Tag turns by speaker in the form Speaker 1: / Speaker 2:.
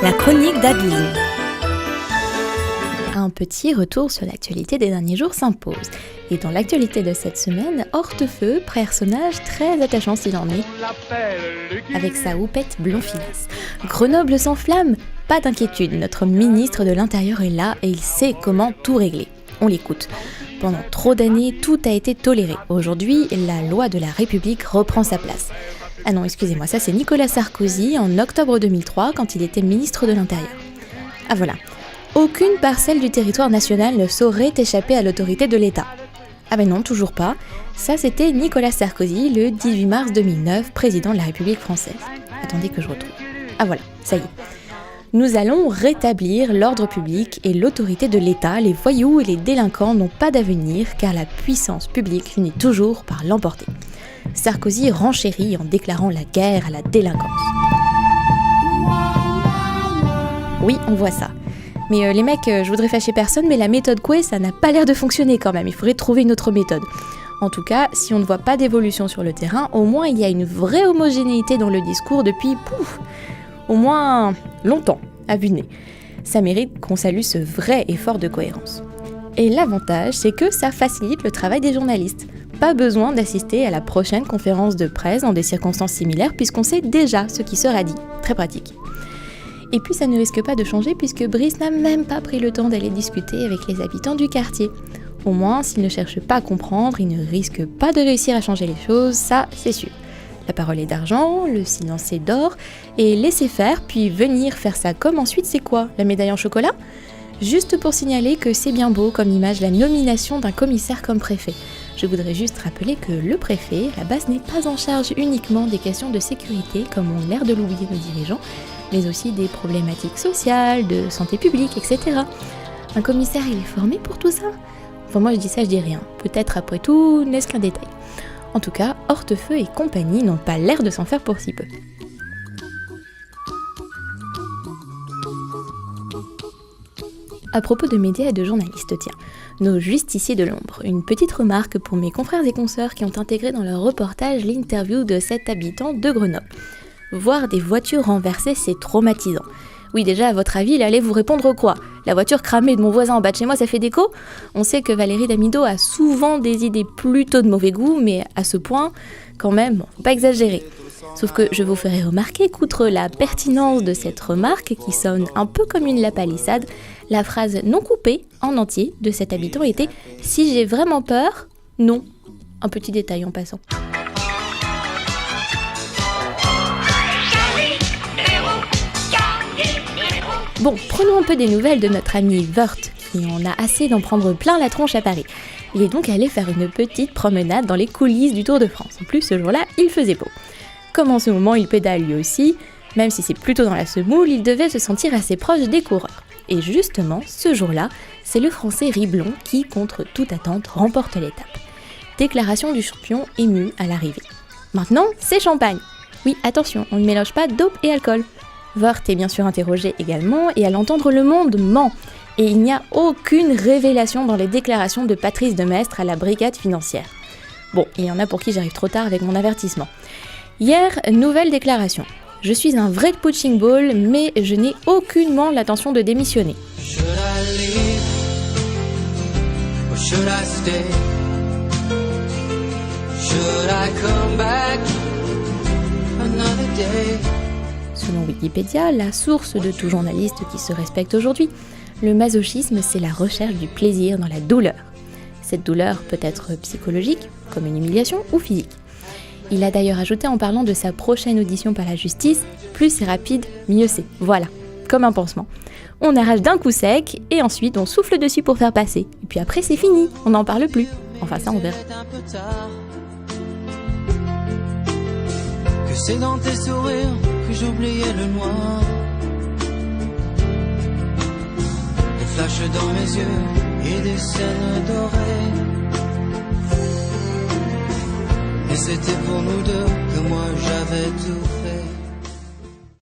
Speaker 1: La chronique d'Adeline. Un petit retour sur l'actualité des derniers jours s'impose. Et dans l'actualité de cette semaine, Hortefeux, personnage très attachant s'il en est, avec sa houppette blond filasse. Grenoble s'enflamme, pas d'inquiétude, notre ministre de l'Intérieur est là et il sait comment tout régler. On l'écoute. Pendant trop d'années, tout a été toléré. Aujourd'hui, la loi de la République reprend sa place. Ah non, excusez-moi, ça c'est Nicolas Sarkozy en octobre 2003 quand il était ministre de l'Intérieur. Ah voilà. Aucune parcelle du territoire national ne saurait échapper à l'autorité de l'État. Ah ben non, toujours pas. Ça c'était Nicolas Sarkozy le 18 mars 2009, président de la République française. Attendez que je retrouve. Ah voilà, ça y est. Nous allons rétablir l'ordre public et l'autorité de l'État. Les voyous et les délinquants n'ont pas d'avenir car la puissance publique finit toujours par l'emporter. Sarkozy renchérit en déclarant la guerre à la délinquance. Oui, on voit ça. Mais les mecs, je voudrais fâcher personne, mais la méthode Coué, ça n'a pas l'air de fonctionner quand même. Il faudrait trouver une autre méthode. En tout cas, si on ne voit pas d'évolution sur le terrain, au moins il y a une vraie homogénéité dans le discours depuis, au moins longtemps, à vue de nez. Ça mérite qu'on salue ce vrai effort de cohérence. Et l'avantage, c'est que ça facilite le travail des journalistes. Pas besoin d'assister à la prochaine conférence de presse dans des circonstances similaires puisqu'on sait déjà ce qui sera dit. Très pratique. Et puis ça ne risque pas de changer puisque Brice n'a même pas pris le temps d'aller discuter avec les habitants du quartier. Au moins, s'il ne cherche pas à comprendre, il ne risque pas de réussir à changer les choses, ça c'est sûr. La parole est d'argent, le silence est d'or, et laisser faire puis venir faire sa com ensuite c'est quoi ? La médaille en chocolat ? Juste pour signaler que c'est bien beau comme image la nomination d'un commissaire comme préfet. Je voudrais juste rappeler que le préfet, à la base, n'est pas en charge uniquement des questions de sécurité, comme ont l'air de l'oublier nos dirigeants, mais aussi des problématiques sociales, de santé publique, etc. Un commissaire, il est formé pour tout ça ? Enfin, moi je dis ça, je dis rien. Peut-être après tout, n'est-ce qu'un détail. En tout cas, Hortefeux et compagnie n'ont pas l'air de s'en faire pour si peu. À propos de médias et de journalistes, tiens, nos justiciers de l'ombre, une petite remarque pour mes confrères et consoeurs qui ont intégré dans leur reportage l'interview de 7 habitants de Grenoble. Voir des voitures renversées, c'est traumatisant. Oui, déjà, à votre avis, il allait vous répondre quoi ? La voiture cramée de mon voisin en bas de chez moi, ça fait déco ? On sait que Valérie Damido a souvent des idées plutôt de mauvais goût, mais à ce point, quand même, faut pas exagérer. Sauf que je vous ferai remarquer qu'outre la pertinence de cette remarque, qui sonne un peu comme une lapalissade, la phrase non coupée, en entier, de cet habitant était « Si j'ai vraiment peur, non ». Un petit détail en passant. Bon, prenons un peu des nouvelles de notre ami Wörth, qui en a assez d'en prendre plein la tronche à Paris. Il est donc allé faire une petite promenade dans les coulisses du Tour de France. En plus, ce jour-là, il faisait beau. Comme en ce moment, il pédale lui aussi, même si c'est plutôt dans la semoule, il devait se sentir assez proche des coureurs. Et justement, ce jour-là, c'est le Français Riblon qui, contre toute attente, remporte l'étape. Déclaration du champion ému à l'arrivée. Maintenant, c'est champagne. Oui, attention, on ne mélange pas dope et alcool. Wörth est bien sûr interrogé également, et à l'entendre, le monde ment. Et il n'y a aucune révélation dans les déclarations de Patrice Demestre à la brigade financière. Bon, il y en a pour qui j'arrive trop tard avec mon avertissement. Hier, nouvelle déclaration. Je suis un vrai punching ball, mais je n'ai aucunement l'intention de démissionner. Selon Wikipédia, la source de tout journaliste qui se respecte aujourd'hui, le masochisme, c'est la recherche du plaisir dans la douleur. Cette douleur peut être psychologique, comme une humiliation, ou physique. Il a d'ailleurs ajouté en parlant de sa prochaine audition par la justice, plus c'est rapide, mieux c'est. Voilà, comme un pansement. On arrache d'un coup sec, et ensuite on souffle dessus pour faire passer. Et puis après c'est fini, on n'en parle plus. Enfin ça on verra. Que c'est dans tes sourires que j'oubliais le noir. Des flashs dans mes yeux et des scènes dorées. Et c'était pour nous deux que moi j'avais tout fait.